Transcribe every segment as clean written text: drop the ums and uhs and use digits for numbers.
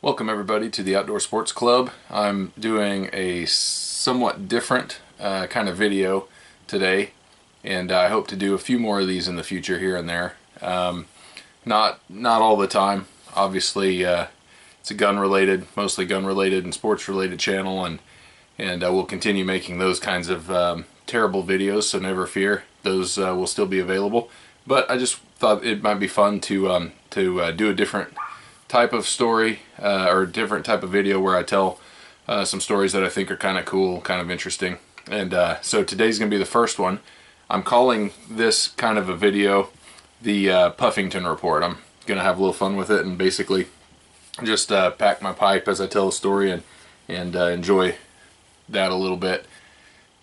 Welcome everybody to the Outdoor Sports Club. I'm doing a somewhat different kind of video today, and I hope to do a few more of these in the future here and there. Not all the time. Obviously, it's a mostly gun-related and sports-related channel, and we'll continue making those kinds of terrible videos. So never fear, those will still be available. But I just thought it might be fun to do a different type of story or a different type of video where I tell some stories that I think are kind of cool, kind of interesting. And so today's gonna be the first one. I'm calling this kind of a video the Puffington Report. I'm gonna have a little fun with it and basically just pack my pipe as I tell the story and enjoy that a little bit.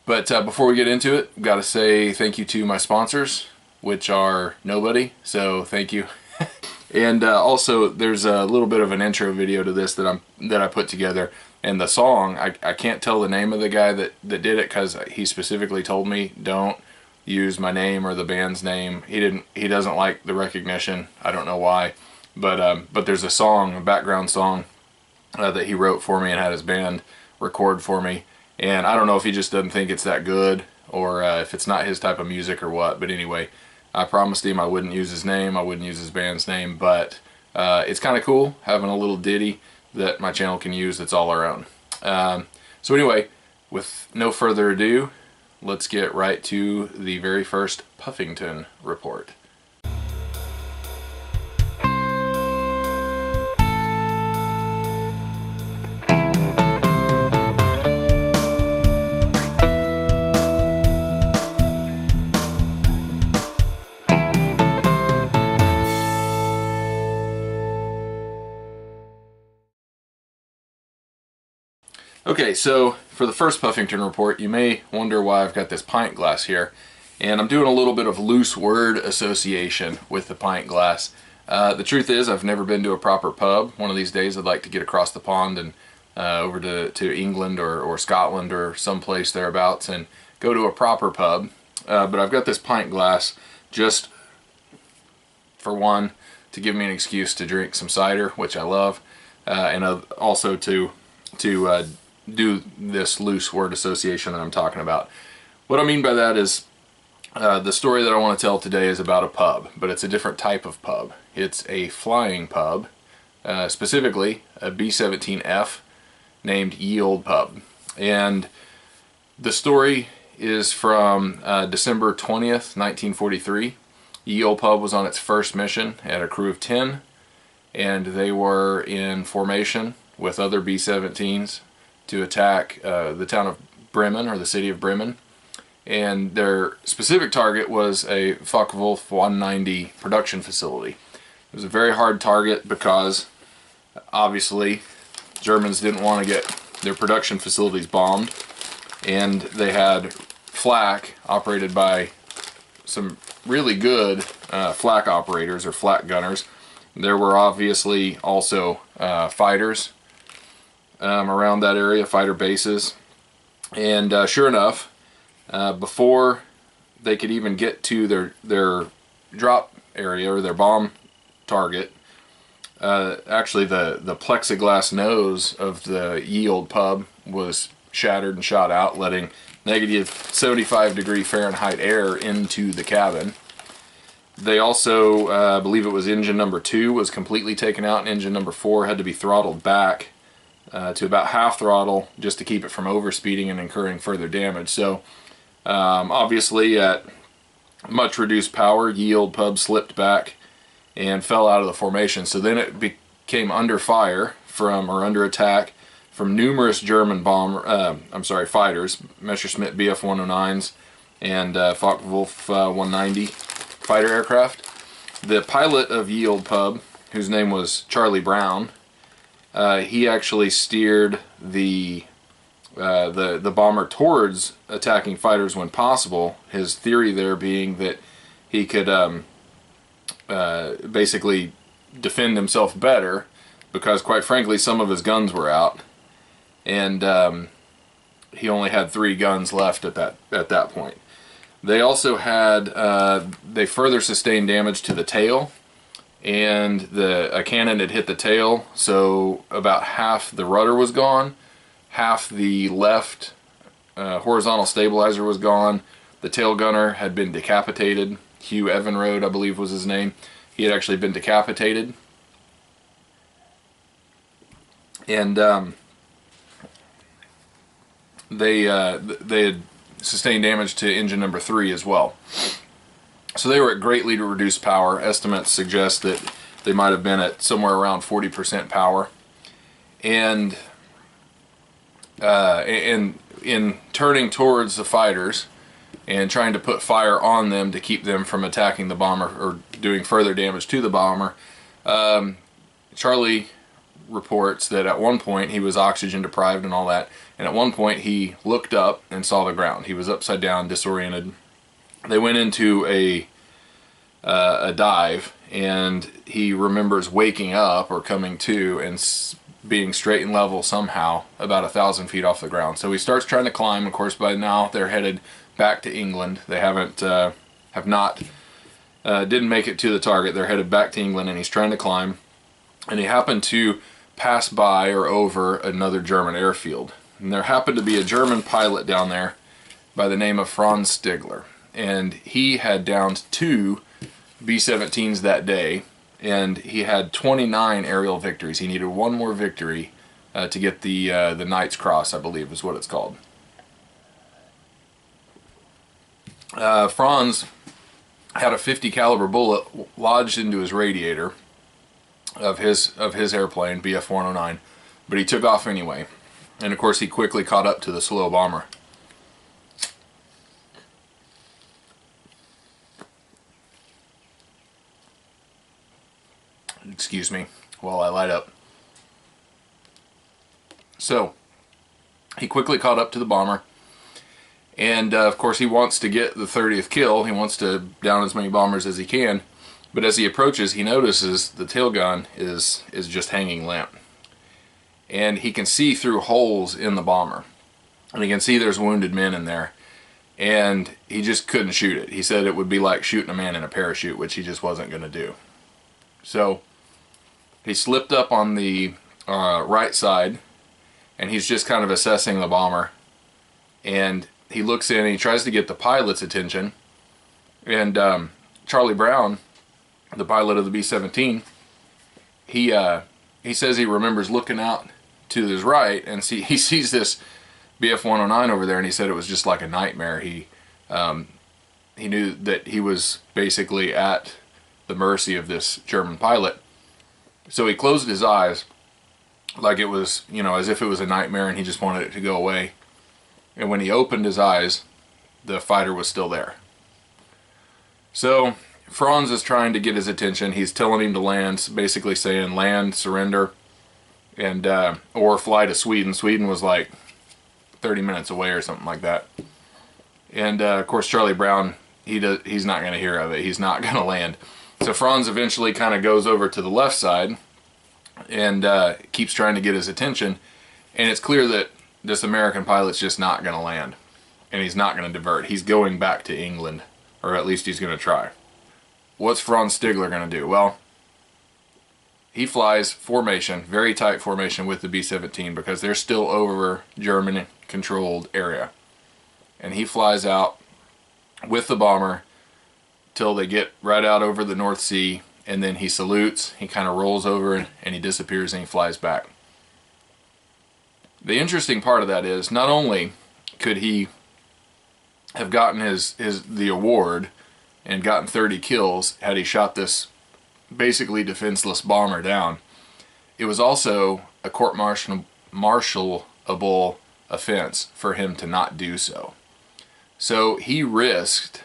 But before we get into it, I've got to say thank you to my sponsors, which are nobody, so thank you. And also, there's a little bit of an intro video to this that I put together, and the song, I can't tell the name of the guy that did it because he specifically told me don't use my name or the band's name. He doesn't like the recognition. I don't know why, but there's a song, a background song that he wrote for me and had his band record for me, and I don't know if he just doesn't think it's that good or if it's not his type of music or what. But anyway, I promised him I wouldn't use his name, I wouldn't use his band's name, but it's kind of cool having a little ditty that my channel can use that's all our own. So anyway, with no further ado, let's get right to the very first Puffington Report. Okay, so for the first Puffington Report, you may wonder why I've got this pint glass here, and I'm doing a little bit of loose word association with the pint glass. The truth is, I've never been to a proper pub. One of these days I'd like to get across the pond and over to England or Scotland or someplace thereabouts and go to a proper pub. But I've got this pint glass just for one, to give me an excuse to drink some cider, which I love, and also to do this loose word association that I'm talking about. What I mean by that is the story that I want to tell today is about a pub, but it's a different type of pub. It's a flying pub, specifically a B-17F named Ye Olde Pub. And the story is from December 20th, 1943. Ye Olde Pub was on its first mission at a crew of 10, and they were in formation with other B-17s to attack the town of Bremen, or the city of Bremen. And their specific target was a Focke-Wulf 190 production facility. It was a very hard target because obviously Germans didn't want to get their production facilities bombed, and they had flak operated by some really good flak operators or flak gunners. There were obviously also fighters around that area, fighter bases, and sure enough, before they could even get to their drop area or their bomb target, actually the plexiglass nose of the Ye Olde Pub was shattered and shot out, letting negative 75°F air into the cabin. They also, I believe it was engine number 2 was completely taken out, and engine number 4 had to be throttled back to about half throttle just to keep it from overspeeding and incurring further damage. So obviously at much reduced power, Ye Olde Pub slipped back and fell out of the formation. So then it became under fire or under attack from numerous German fighters, Messerschmitt Bf 109s and Focke-Wulf 190 fighter aircraft. The pilot of Ye Olde Pub, whose name was Charlie Brown, he actually steered the bomber towards attacking fighters when possible. His theory there being that he could basically defend himself better because, quite frankly, some of his guns were out, and he only had 3 guns left at that point. They also had they further sustained damage to the tail and a cannon had hit the tail, so about half the rudder was gone, half the left horizontal stabilizer was gone. The tail gunner had been decapitated. Hugh Evinrude, I believe was his name. He had actually been decapitated. And they had sustained damage to engine number 3 as well. So they were at greatly reduced power. Estimates suggest that they might have been at somewhere around 40% power. And in turning towards the fighters and trying to put fire on them to keep them from attacking the bomber or doing further damage to the bomber, Charlie reports that at one point he was oxygen deprived and all that, and at one point he looked up and saw the ground. He was upside down, disoriented. They went into a dive, and he remembers waking up or coming to and being straight and level somehow about 1,000 feet off the ground. So he starts trying to climb. Of course, by now they're headed back to England. They didn't make it to the target. They're headed back to England, and he's trying to climb. And he happened to pass by or over another German airfield. And there happened to be a German pilot down there by the name of Franz Stigler. And he had downed 2 B-17s that day, and he had 29 aerial victories. He needed one more victory to get the Knight's Cross, I believe is what it's called. Franz had a .50 caliber bullet lodged into his radiator of his airplane, Bf-109, but he took off anyway. And of course he quickly caught up to the slow bomber. Excuse me while I light up. So he quickly caught up to the bomber, and of course he wants to get the 30th kill. He wants to down as many bombers as he can, but as he approaches he notices the tail gun is just hanging limp, and he can see through holes in the bomber, and he can see there's wounded men in there, and he just couldn't shoot it. He said it would be like shooting a man in a parachute, which he just wasn't going to do. So he slipped up on the right side, and he's just kind of assessing the bomber, and he looks in and he tries to get the pilot's attention, and Charlie Brown, the pilot of the B-17, he says he remembers looking out to his right and he sees this Bf-109 over there, and he said it was just like a nightmare. He knew that he was basically at the mercy of this German pilot. So he closed his eyes like it was, you know, as if it was a nightmare and he just wanted it to go away. And when he opened his eyes, the fighter was still there. So Franz is trying to get his attention. He's telling him to land, basically saying land, surrender, and or fly to Sweden. Sweden was like 30 minutes away or something like that. And of course Charlie Brown, he's not going to hear of it. He's not going to land. So Franz eventually kind of goes over to the left side and keeps trying to get his attention, and it's clear that this American pilot's just not going to land, and he's not going to divert. He's going back to England, or at least he's going to try. What's Franz Stigler going to do? Well, he flies formation, very tight formation with the B-17, because they're still over German-controlled area, and he flies out with the bomber till they get right out over the North Sea, and then he salutes, he kind of rolls over, and he disappears, and he flies back. The interesting part of that is, not only could he have gotten the award and gotten 30 kills had he shot this basically defenseless bomber down, it was also a court-martialable offense for him to not do so. So he risked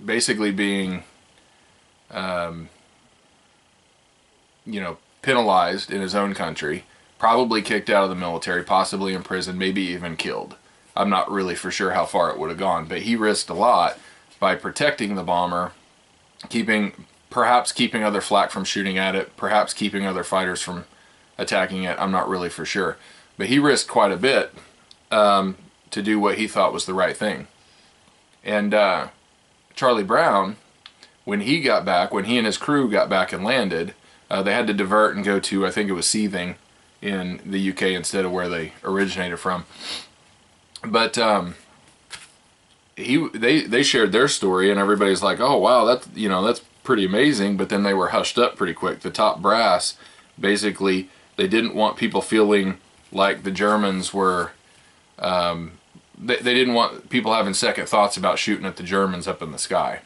basically being penalized in his own country, probably kicked out of the military, possibly imprisoned, maybe even killed. I'm not really for sure how far it would have gone, but he risked a lot by protecting the bomber, perhaps keeping other flak from shooting at it, perhaps keeping other fighters from attacking it. I'm not really for sure, but he risked quite a bit to do what he thought was the right thing. And Charlie Brown when he got back, when he and his crew got back and landed, they had to divert and go to, I think it was Seething in the UK instead of where they originated from. But they shared their story, and everybody's like, oh wow, that's pretty amazing. But then they were hushed up pretty quick. The top brass, basically, they didn't want people feeling like the Germans were. They didn't want people having second thoughts about shooting at the Germans up in the sky.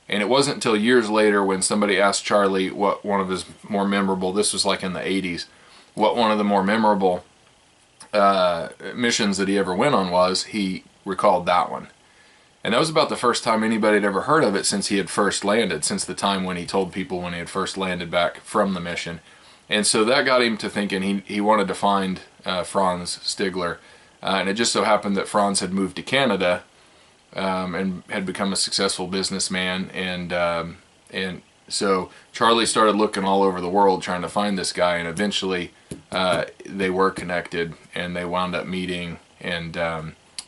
And it wasn't until years later when somebody asked Charlie what one of his more memorable, this was like in the 80s, what one of the more memorable missions that he ever went on was, he recalled that one. And that was about the first time anybody had ever heard of it since he had first landed, since the time when he told people when he had first landed back from the mission. And so that got him to thinking he wanted to find Franz Stigler. And it just so happened that Franz had moved to Canada and had become a successful businessman. And so Charlie started looking all over the world trying to find this guy. And eventually they were connected, and they wound up meeting. And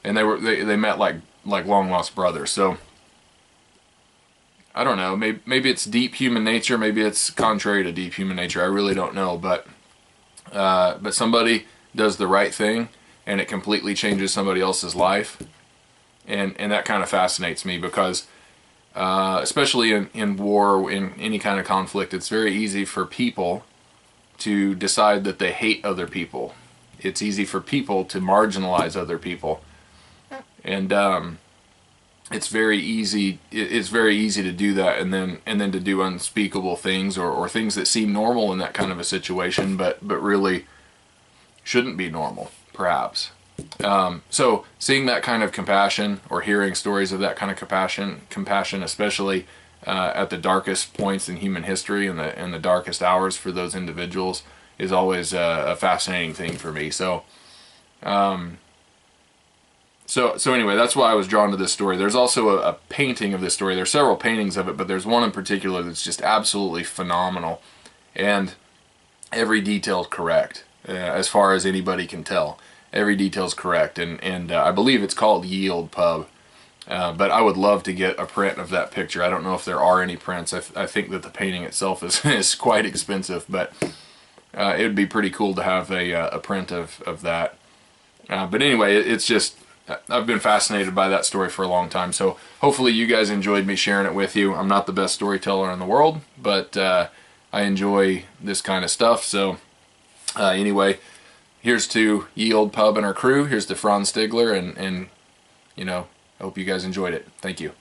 they met like long lost brothers. So I don't know, maybe it's deep human nature, maybe it's contrary to deep human nature, I really don't know, but somebody does the right thing and it completely changes somebody else's life, and that kind of fascinates me, because especially in war, in any kind of conflict, it's very easy for people to decide that they hate other people. It's easy for people to marginalize other people. And it's very easy to do that, and then to do unspeakable things, or things that seem normal in that kind of a situation, but really shouldn't be normal, perhaps. So seeing that kind of compassion, or hearing stories of that kind of compassion, especially at the darkest points in human history and the darkest hours for those individuals, is always a fascinating thing for me. So anyway, that's why I was drawn to this story. There's also a painting of this story. There's several paintings of it, but there's one in particular that's just absolutely phenomenal, and every detail is correct, as far as anybody can tell. Every detail is correct, and I believe it's called Yield Pub. But I would love to get a print of that picture. I don't know if there are any prints. I think that the painting itself is quite expensive, but it would be pretty cool to have a print of that. But anyway, it's just, I've been fascinated by that story for a long time, so hopefully you guys enjoyed me sharing it with you. I'm not the best storyteller in the world, but I enjoy this kind of stuff. So anyway, here's to Yield Pub and our crew. Here's to Franz Stigler, and you know, I hope you guys enjoyed it. Thank you.